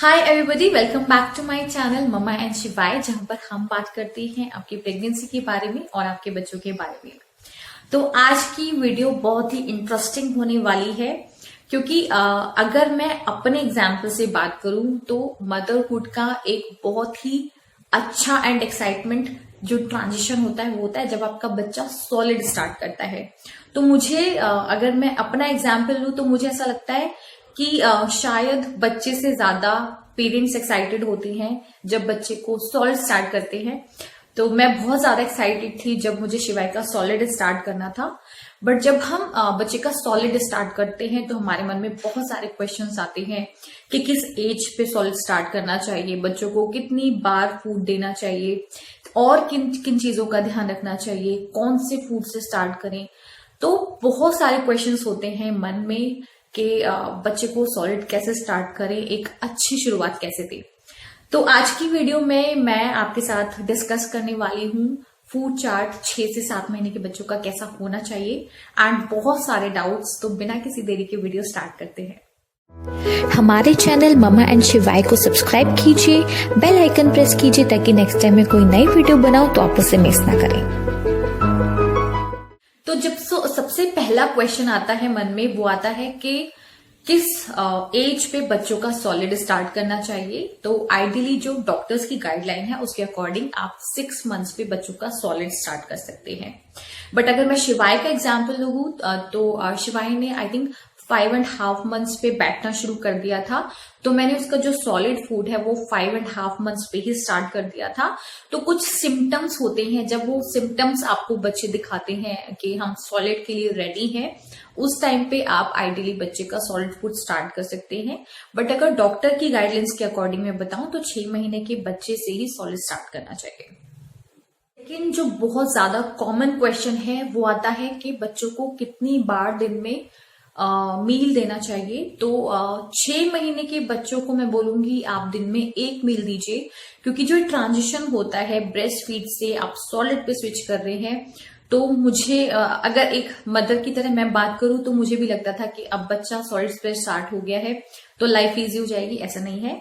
Hi everybody, welcome back to my channel mumma and Shivay, जहां पर हम बात करते हैं आपकी प्रेगनेंसी के बारे में और आपके बच्चों के बारे में। तो आज की वीडियो बहुत ही इंटरेस्टिंग होने वाली है क्योंकि अगर मैं अपने एग्जाम्पल से बात करूं तो मदरहुड का एक बहुत ही अच्छा एंड एक्साइटमेंट जो ट्रांजिशन होता है वो होता है जब आपका बच्चा सॉलिड स्टार्ट करता है। तो मुझे अगर मैं अपना एग्जाम्पल लूं तो मुझे ऐसा लगता है कि शायद बच्चे से ज्यादा पेरेंट्स एक्साइटेड होते हैं जब बच्चे को सॉलिड स्टार्ट करते हैं। तो मैं बहुत ज्यादा एक्साइटेड थी जब मुझे शिवाय का सॉलिड स्टार्ट करना था। बट जब हम बच्चे का सॉलिड स्टार्ट करते हैं तो हमारे मन में बहुत सारे क्वेश्चंस आते हैं कि किस एज पे सॉलिड स्टार्ट करना चाहिए, बच्चों को कितनी बार फूड देना चाहिए और किन किन चीजों का ध्यान रखना चाहिए, कौन से फूड से स्टार्ट करें। तो बहुत सारे क्वेश्चंस होते हैं मन में कि बच्चे को सॉलिड कैसे स्टार्ट करें, एक अच्छी शुरुआत कैसे दें। तो आज की वीडियो में मैं आपके साथ डिस्कस करने वाली हूँ फूड चार्ट 6 से 7 महीने के बच्चों का कैसा होना चाहिए एंड बहुत सारे डाउट्स। तो बिना किसी देरी के वीडियो स्टार्ट करते हैं। हमारे चैनल मम्मा एंड शिवाय को सब्सक्राइब कीजिए, बेल आइकन प्रेस कीजिए ताकि नेक्स्ट टाइम में कोई नई वीडियो बनाओ तो आप उसे मिस ना करें। तो जब सबसे पहला क्वेश्चन आता है मन में वो आता है कि किस एज पे बच्चों का सॉलिड स्टार्ट करना चाहिए। तो आइडियली जो डॉक्टर्स की गाइडलाइन है उसके अकॉर्डिंग आप 6 मंथ्स पे बच्चों का सॉलिड स्टार्ट कर सकते हैं। बट अगर मैं शिवाय का एग्जाम्पल लूँ तो शिवाय ने आई थिंक 5.5 मंथ्स पे बैठना शुरू कर दिया था। तो मैंने उसका जो सॉलिड फूड है वो 5.5 मंथ्स पे ही स्टार्ट कर दिया था। तो कुछ सिम्टम्स होते हैं, जब वो सिम्टम्स आपको बच्चे दिखाते हैं कि हम सॉलिड के लिए रेडी हैं, उस टाइम पे आप आइडियली बच्चे का सॉलिड फूड स्टार्ट कर सकते हैं। बट अगर डॉक्टर की गाइडलाइंस के अकॉर्डिंग मैं बताऊं तो 6 महीने के बच्चे से ही सॉलिड स्टार्ट करना चाहिए। लेकिन जो बहुत ज्यादा कॉमन क्वेश्चन है वो आता है कि बच्चों को कितनी बार दिन में मील देना चाहिए। तो 6 महीने के बच्चों को मैं बोलूंगी आप दिन में 1 मील दीजिए, क्योंकि जो ट्रांजिशन होता है ब्रेस्ट फीड से आप सॉलिड पे स्विच कर रहे हैं। तो मुझे अगर एक मदर की तरह मैं बात करूं तो मुझे भी लगता था कि अब बच्चा सॉलिड पे स्टार्ट हो गया है तो लाइफ इजी हो जाएगी। ऐसा नहीं है।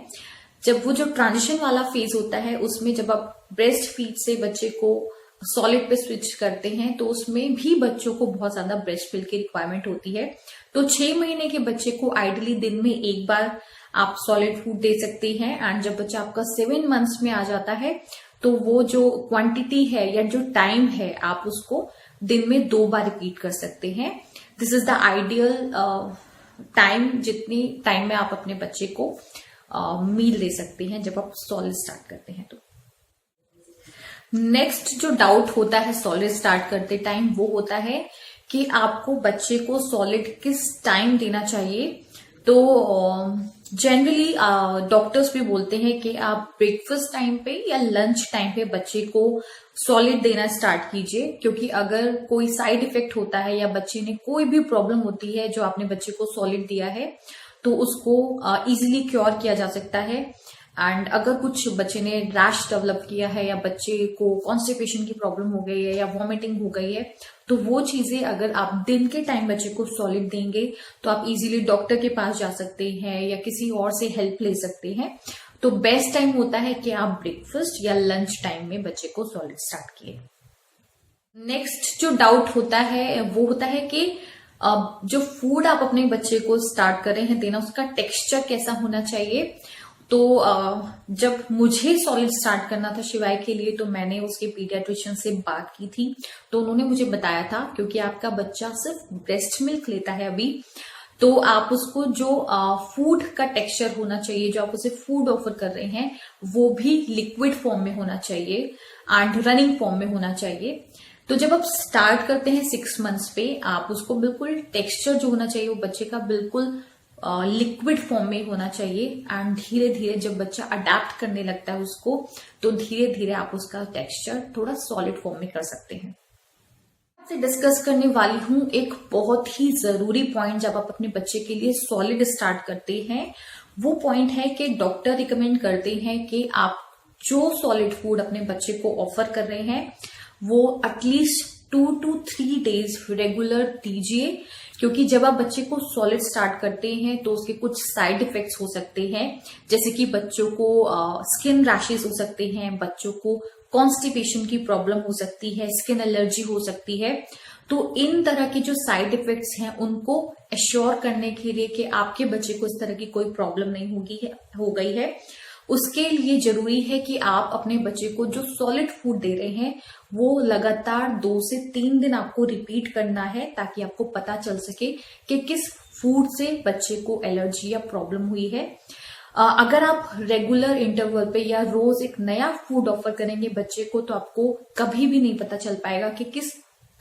जब वो जो ट्रांजिशन वाला फेज होता है उसमें जब आप ब्रेस्ट फीड से बच्चे को सॉलिड पे स्विच करते हैं तो उसमें भी बच्चों को बहुत ज्यादा ब्रेस्ट मिल्क की रिक्वायरमेंट होती है। तो 6 महीने के बच्चे को आइडियली दिन में 1 बार आप सॉलिड फूड दे सकते हैं। एंड जब बच्चा आपका 7 मंथ्स में आ जाता है तो वो जो क्वांटिटी है या जो टाइम है आप उसको दिन में 2 बार रिपीट कर सकते हैं। This is the ideal time, जितनी टाइम में आप अपने बच्चे को मील दे सकते हैं जब आप सॉलिड स्टार्ट करते हैं। तो नेक्स्ट जो डाउट होता है सॉलिड स्टार्ट करते टाइम वो होता है कि आपको बच्चे को सॉलिड किस टाइम देना चाहिए। तो जनरली डॉक्टर्स भी बोलते हैं कि आप ब्रेकफास्ट टाइम पे या लंच टाइम पे बच्चे को सॉलिड देना स्टार्ट कीजिए, क्योंकि अगर कोई साइड इफेक्ट होता है या बच्चे ने कोई भी प्रॉब्लम होती है जो आपने बच्चे को सॉलिड दिया है तो उसको इजीली क्योर किया जा सकता है। एंड अगर कुछ बच्चे ने रैश डेवलप किया है या बच्चे को कॉन्स्टिपेशन की प्रॉब्लम हो गई है या वॉमिटिंग हो गई है तो वो चीजें अगर आप दिन के टाइम बच्चे को सॉलिड देंगे तो आप इजीली डॉक्टर के पास जा सकते हैं या किसी और से हेल्प ले सकते हैं। तो बेस्ट टाइम होता है कि आप ब्रेकफास्ट या लंच टाइम में बच्चे को सॉलिड स्टार्ट किए। नेक्स्ट जो डाउट होता है वो होता है कि जो फूड आप अपने बच्चे को स्टार्ट कर रहे हैं देना उसका टेक्सचर कैसा होना चाहिए। तो जब मुझे सॉलिड स्टार्ट करना था शिवाय के लिए तो मैंने उसके पीडियाट्रिशियन से बात की थी। तो उन्होंने मुझे बताया था क्योंकि आपका बच्चा सिर्फ ब्रेस्ट मिल्क लेता है अभी, तो आप उसको जो फूड का टेक्सचर होना चाहिए, जो आप उसे फूड ऑफर कर रहे हैं वो भी लिक्विड फॉर्म में होना चाहिए एंड रनिंग फॉर्म में होना चाहिए। तो जब आप स्टार्ट करते हैं 6 मंथ्स पे आप उसको बिल्कुल टेक्सचर जो होना चाहिए वो बच्चे का बिल्कुल लिक्विड फॉर्म में होना चाहिए। एंड धीरे धीरे जब बच्चा अडेप्ट करने लगता है उसको तो धीरे धीरे आप उसका टेक्सचर थोड़ा सॉलिड फॉर्म में कर सकते हैं। आपसे डिस्कस करने वाली हूं एक बहुत ही जरूरी पॉइंट जब आप अपने बच्चे के लिए सॉलिड स्टार्ट करते हैं। वो पॉइंट है कि डॉक्टर रिकमेंड करते हैं कि आप जो सॉलिड फूड अपने बच्चे को ऑफर कर रहे हैं वो एटलीस्ट 2 to 3 days रेगुलर दीजिए, क्योंकि जब आप बच्चे को सॉलिड स्टार्ट करते हैं तो उसके कुछ साइड इफेक्ट्स हो सकते हैं, जैसे कि बच्चों को स्किन रैशेस हो सकते हैं, बच्चों को कॉन्स्टिपेशन की प्रॉब्लम हो सकती है, स्किन एलर्जी हो सकती है। तो इन तरह के जो साइड इफेक्ट्स हैं उनको एश्योर करने के लिए कि आपके बच्चे को इस तरह की कोई प्रॉब्लम नहीं हो गई है, उसके लिए जरूरी है कि आप अपने बच्चे को जो सॉलिड फूड दे रहे हैं वो लगातार 2 से 3 दिन आपको रिपीट करना है, ताकि आपको पता चल सके कि किस फूड से बच्चे को एलर्जी या प्रॉब्लम हुई है। अगर आप रेगुलर इंटरवल पे या रोज एक नया फूड ऑफर करेंगे बच्चे को, तो आपको कभी भी नहीं पता चल पाएगा कि किस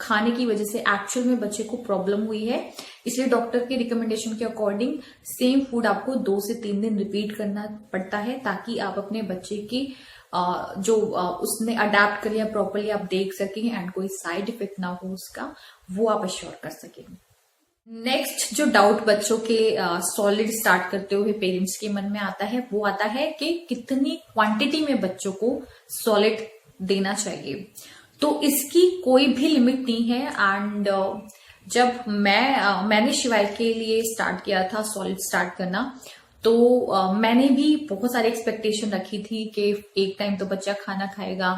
खाने की वजह से एक्चुअल में बच्चे को प्रॉब्लम हुई है। इसलिए डॉक्टर के रिकमेंडेशन के अकॉर्डिंग सेम फूड आपको 2 से 3 दिन रिपीट करना पड़ता है, ताकि आप अपने बच्चे की जो उसने अडेप्ट कर लिया प्रॉपरली आप देख सकें एंड कोई साइड इफेक्ट ना हो उसका, वो आप अश्योर कर सकें। नेक्स्ट जो डाउट बच्चों के सॉलिड स्टार्ट करते हुए पेरेंट्स के मन में आता है वो आता है कि कितनी क्वांटिटी में बच्चों को सॉलिड देना चाहिए। तो इसकी कोई भी लिमिट नहीं है। एंड जब मैंने शिवाय के लिए स्टार्ट किया था सॉलिड स्टार्ट करना, तो मैंने भी बहुत सारी एक्सपेक्टेशन रखी थी कि एक टाइम तो बच्चा खाना खाएगा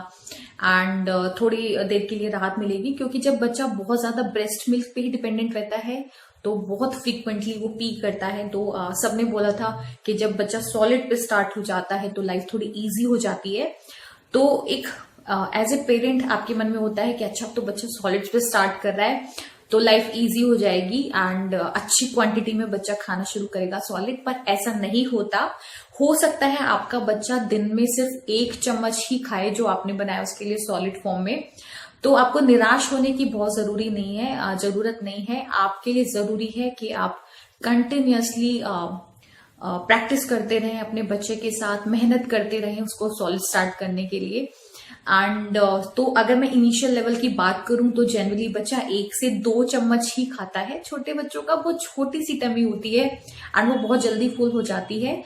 एंड थोड़ी देर के लिए राहत मिलेगी, क्योंकि जब बच्चा बहुत ज्यादा ब्रेस्ट मिल्क पे ही डिपेंडेंट रहता है तो बहुत फ्रीक्वेंटली वो पी करता है। तो सबने बोला था कि जब बच्चा सॉलिड पे स्टार्ट हो जाता है तो लाइफ थोड़ी इजी हो जाती है। तो एक एज ए पेरेंट आपके मन में होता है कि अच्छा अब तो बच्चा सॉलिड्स पे स्टार्ट कर रहा है तो लाइफ इजी हो जाएगी एंड अच्छी क्वांटिटी में बच्चा खाना शुरू करेगा सॉलिड, पर ऐसा नहीं होता। हो सकता है आपका बच्चा दिन में सिर्फ 1 चम्मच ही खाए जो आपने बनाया उसके लिए सॉलिड फॉर्म में। तो आपको निराश होने की बहुत जरूरत नहीं है। आपके लिए जरूरी है कि आप कंटिन्यूअसली प्रैक्टिस करते रहें, अपने बच्चे के साथ मेहनत करते रहें उसको सॉलिड स्टार्ट करने के लिए। एंड तो अगर मैं इनिशियल लेवल की बात करूं तो जनरली बच्चा 1 से 2 चम्मच ही खाता है। छोटे बच्चों का वो छोटी सी टमी होती है एंड वो बहुत जल्दी फुल हो जाती है,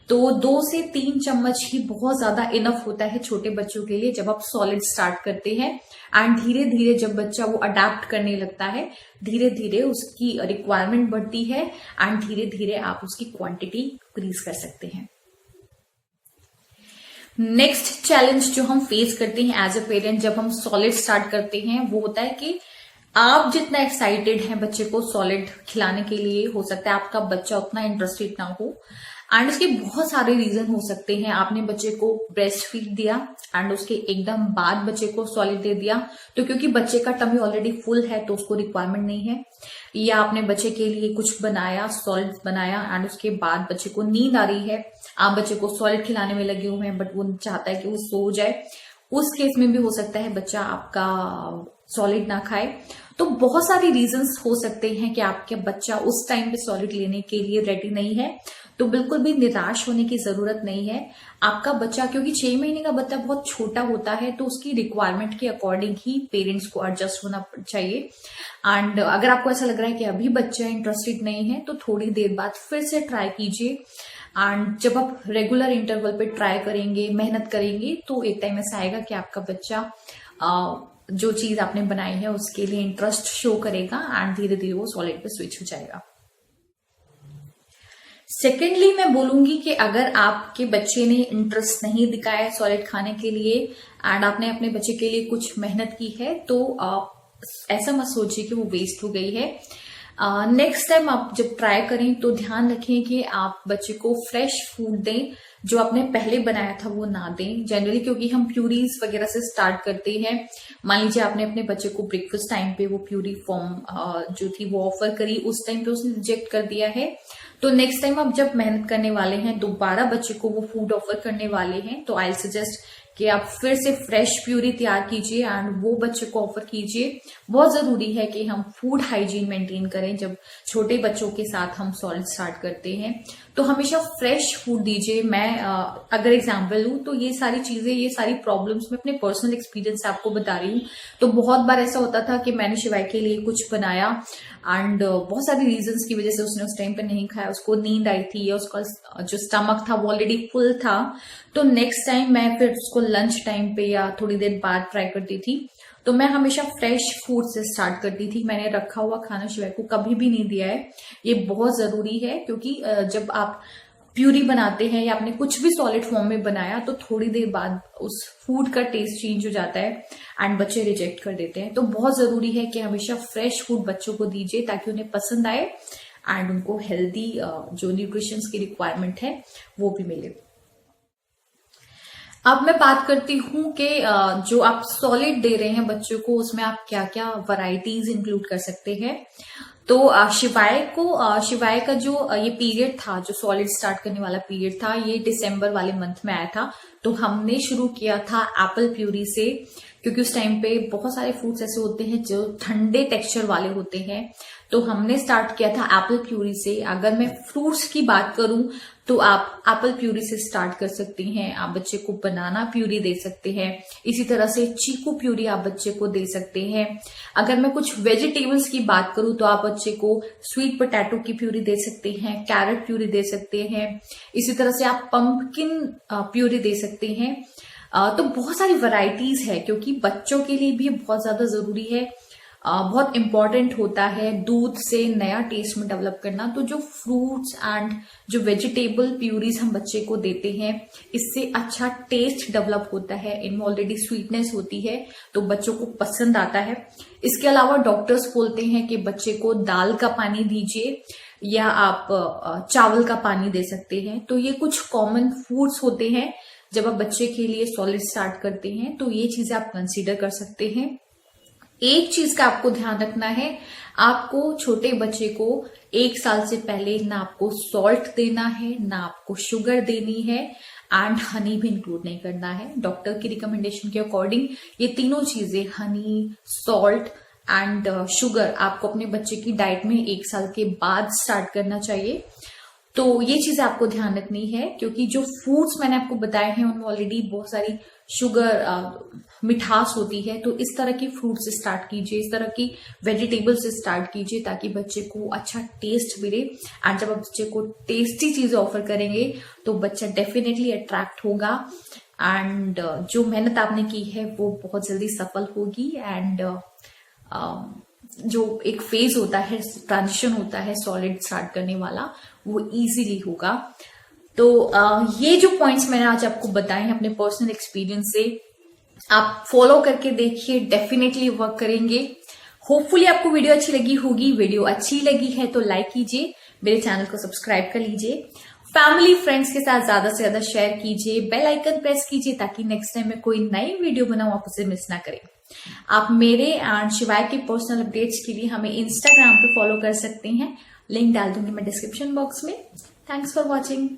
तो 2 से 3 चम्मच ही बहुत ज्यादा इनफ होता है छोटे बच्चों के लिए जब आप सॉलिड स्टार्ट करते हैं। एंड धीरे धीरे जब बच्चा वो अडेप्ट करने लगता है, धीरे धीरे उसकी रिक्वायरमेंट बढ़ती है एंड धीरे धीरे आप उसकी क्वांटिटी इंक्रीज कर सकते हैं। नेक्स्ट चैलेंज जो हम फेस करते हैं एज अ पेरेंट जब हम सॉलिड स्टार्ट करते हैं वो होता है कि आप जितना एक्साइटेड हैं बच्चे को सॉलिड खिलाने के लिए, हो सकता है आपका बच्चा उतना इंटरेस्टेड ना हो। एंड इसके बहुत सारे रीजन हो सकते हैं। आपने बच्चे को ब्रेस्ट फीड दिया एंड उसके एकदम बाद बच्चे को सॉलिड दे दिया, तो क्योंकि बच्चे का टमी ऑलरेडी फुल है तो उसको रिक्वायरमेंट नहीं है। या आपने बच्चे के लिए कुछ बनाया, सॉलिड बनाया एंड उसके बाद बच्चे को नींद आ रही है, आप बच्चे को सॉलिड खिलाने में लगे हुए हैं बट वो चाहता है कि वो सो जाए, उस केस में भी हो सकता है बच्चा आपका सॉलिड ना खाए। तो बहुत सारे रीजंस हो सकते हैं कि आपके बच्चा उस टाइम पे सॉलिड लेने के लिए रेडी नहीं है। तो बिल्कुल भी निराश होने की जरूरत नहीं है। आपका बच्चा, क्योंकि 6 महीने का बच्चा बहुत छोटा होता है, तो उसकी रिक्वायरमेंट के अकॉर्डिंग ही पेरेंट्स को एडजस्ट होना चाहिए। एंड अगर आपको ऐसा लग रहा है कि अभी बच्चा इंटरेस्टेड नहीं है तो थोड़ी देर बाद फिर से ट्राई कीजिए। एंड जब आप रेगुलर इंटरवल पे ट्राई करेंगे, मेहनत करेंगे, तो एक टाइम ऐसा आएगा कि आपका बच्चा जो चीज आपने बनाई है उसके लिए इंटरेस्ट शो करेगा एंड धीरे धीरे वो सॉलिड पे स्विच हो जाएगा। सेकेंडली मैं बोलूंगी कि अगर आपके बच्चे ने इंटरेस्ट नहीं दिखाया सॉलिड खाने के लिए एंड आपने अपने बच्चे के लिए कुछ मेहनत की है, तो ऐसा मत सोचिए कि वो वेस्ट हो गई है। नेक्स्ट टाइम आप जब ट्राई करें तो ध्यान रखें कि आप बच्चे को फ्रेश फूड दें, जो आपने पहले बनाया था वो ना दें। जनरली क्योंकि हम प्यूरीज वगैरह से स्टार्ट करते हैं। मान लीजिए आपने अपने बच्चे को ब्रेकफास्ट टाइम पे वो प्यूरी फॉर्म जो थी वो ऑफर करी, उस टाइम पे उसने रिजेक्ट कर दिया है। तो नेक्स्ट टाइम आप जब मेहनत करने वाले हैं, दोबारा बच्चे को वो फूड ऑफर करने वाले हैं, तो आई सजेस्ट कि आप फिर से फ्रेश प्यूरी तैयार कीजिए एंड वो बच्चे को ऑफर कीजिए। बहुत जरूरी है कि हम फूड हाइजीन मेंटेन करें जब छोटे बच्चों के साथ हम सॉलिड स्टार्ट करते हैं, तो हमेशा फ्रेश फूड दीजिए। मैं अगर एग्जांपल लूं तो ये सारी चीजें, ये सारी प्रॉब्लम्स मैं अपने पर्सनल एक्सपीरियंस से आपको बता रही हूँ। तो बहुत बार ऐसा होता था कि मैंने शिवाय के लिए कुछ बनाया एंड बहुत सारी रीजंस की वजह से उसने उस टाइम पे नहीं खाया, उसको नींद आई थी या उसका जो स्टमक था वो ऑलरेडी फुल था। तो नेक्स्ट टाइम मैं फिर उसको लंच टाइम पे या थोड़ी देर बाद ट्राई करती थी, तो मैं हमेशा फ्रेश फूड से स्टार्ट करती थी। मैंने रखा हुआ खाना शिवाय को कभी भी नहीं दिया है। ये बहुत जरूरी है, क्योंकि जब आप प्यूरी बनाते हैं या आपने कुछ भी सॉलिड फॉर्म में बनाया तो थोड़ी देर बाद उस फूड का टेस्ट चेंज हो जाता है एंड बच्चे रिजेक्ट कर देते हैं। तो बहुत जरूरी है कि हमेशा फ्रेश फूड बच्चों को दीजिए ताकि उन्हें पसंद आए एंड उनको हेल्दी जो न्यूट्रिशंस की रिक्वायरमेंट है वो भी मिले। अब मैं बात करती हूँ कि जो आप सॉलिड दे रहे हैं बच्चों को, उसमें आप क्या क्या वैरायटीज इंक्लूड कर सकते हैं। तो शिवाय का जो ये पीरियड था, जो सॉलिड स्टार्ट करने वाला पीरियड था, ये दिसंबर वाले मंथ में आया था। तो हमने शुरू किया था एप्पल प्यूरी से, क्योंकि उस टाइम पे बहुत सारे फ्रूट्स ऐसे होते हैं जो ठंडे टेक्सचर वाले होते हैं। तो हमने स्टार्ट किया था एप्पल प्यूरी से। अगर मैं फ्रूट्स की बात करूं तो आप एप्पल प्यूरी से स्टार्ट कर सकती हैं। आप बच्चे को बनाना प्यूरी दे सकते हैं। इसी तरह से चीकू प्यूरी आप बच्चे को दे सकते हैं। अगर मैं कुछ वेजिटेबल्स की बात करूं तो आप बच्चे को स्वीट पोटैटो की प्यूरी दे सकते हैं, कैरेट प्यूरी दे सकते हैं। इसी तरह से आप पंपकिन प्यूरी दे सकते हैं। तो बहुत सारी वैरायटीज है, क्योंकि बच्चों के लिए भी बहुत ज्यादा जरूरी है, बहुत इंपॉर्टेंट होता है दूध से नया टेस्ट में डेवलप करना। तो जो फ्रूट्स एंड जो वेजिटेबल प्यूरीज हम बच्चे को देते हैं, इससे अच्छा टेस्ट डेवलप होता है। इनमें ऑलरेडी स्वीटनेस होती है तो बच्चों को पसंद आता है। इसके अलावा डॉक्टर्स बोलते हैं कि बच्चे को दाल का पानी दीजिए या आप चावल का पानी दे सकते हैं। तो ये कुछ कॉमन फूड्स होते हैं जब आप बच्चे के लिए सॉलिड स्टार्ट करते हैं, तो ये चीजें आप कंसीडर कर सकते हैं। एक चीज का आपको ध्यान रखना है, आपको छोटे बच्चे को 1 साल से पहले ना आपको सॉल्ट देना है, ना आपको शुगर देनी है एंड हनी भी इंक्लूड नहीं करना है। डॉक्टर की रिकमेंडेशन के अकॉर्डिंग ये तीनों चीजें, हनी, सॉल्ट एंड शुगर, आपको अपने बच्चे की डाइट में 1 साल के बाद स्टार्ट करना चाहिए। तो ये चीजें आपको ध्यान रखनी है, क्योंकि जो फूड्स मैंने आपको बताए हैं उनमें ऑलरेडी बहुत सारी शुगर, मिठास होती है। तो इस तरह की फ्रूट से स्टार्ट कीजिए, इस तरह की वेजिटेबल से स्टार्ट कीजिए, ताकि बच्चे को अच्छा टेस्ट मिले। एंड जब आप बच्चे को टेस्टी चीजें ऑफर करेंगे तो बच्चा डेफिनेटली अट्रैक्ट होगा एंड जो मेहनत आपने की है वो बहुत जल्दी सफल होगी। एंड जो एक फेज होता है, ट्रांजिशन होता है सॉलिड स्टार्ट करने वाला, वो इजीली होगा। तो ये जो पॉइंट्स मैंने आज आपको बताए हैं अपने पर्सनल एक्सपीरियंस से, आप फॉलो करके देखिए, डेफिनेटली वर्क करेंगे। होपफुली आपको वीडियो अच्छी लगी होगी। वीडियो अच्छी लगी है तो लाइक कीजिए, मेरे चैनल को सब्सक्राइब कर लीजिए, फैमिली फ्रेंड्स के साथ ज्यादा से ज्यादा शेयर कीजिए, बेल आइकन प्रेस कीजिए ताकि नेक्स्ट टाइम में कोई नई वीडियो बनाऊं आप उसे मिस ना करें। आप मेरे एंड शिवाय के पर्सनल अपडेट्स के लिए हमें इंस्टाग्राम पे फॉलो कर सकते हैं। लिंक डाल दूंगी मैं डिस्क्रिप्शन बॉक्स में। Thanks for watching.